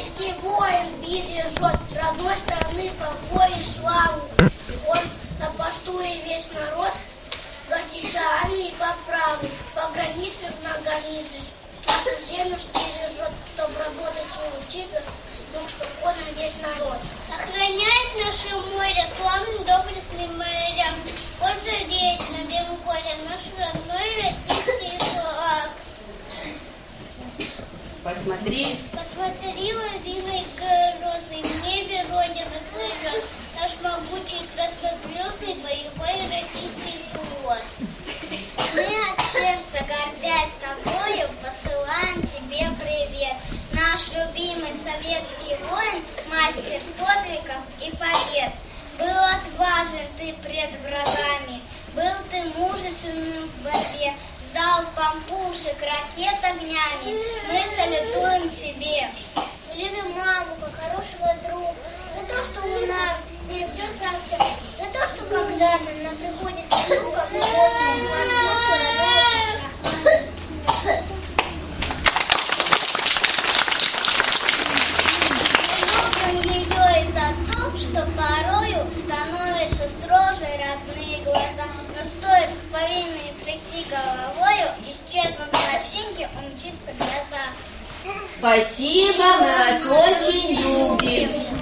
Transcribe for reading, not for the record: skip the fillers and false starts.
Советский воин бережет родной страны покой и славу. Он на посту и весь народ гордится армией по праву, пограничных многолюдных. Нашу землю стережет, чтобы работать и учиться, ну, чтобы он и весь народ. Охраняет наше море славным доблестным морям. Каждый день на берегу наш родной российский флаг. Посмотри. Посмотри, лавиной грозной в небе Родина плывет. Наш могучий краснозвездный боевой российский флот. Мы от сердца, гордясь тобою, посылаем тебе привет. Наш любимый советский воин, мастер подвигов и побед. Был отважен ты пред врагами, был ты мужественным в борьбе. Залпом пушек, ракет огнями мы салютуем тебе. Любим маму, как хорошего друга, за то, что у нас не все так, за то, что когда-то нам приходится друга, мы помним ее и за то, что порою становятся строже родные глаза, но стоит с повинной прийти головою, исчезнут морщинки, умчится гроза. Спасибо, мы вас очень любим.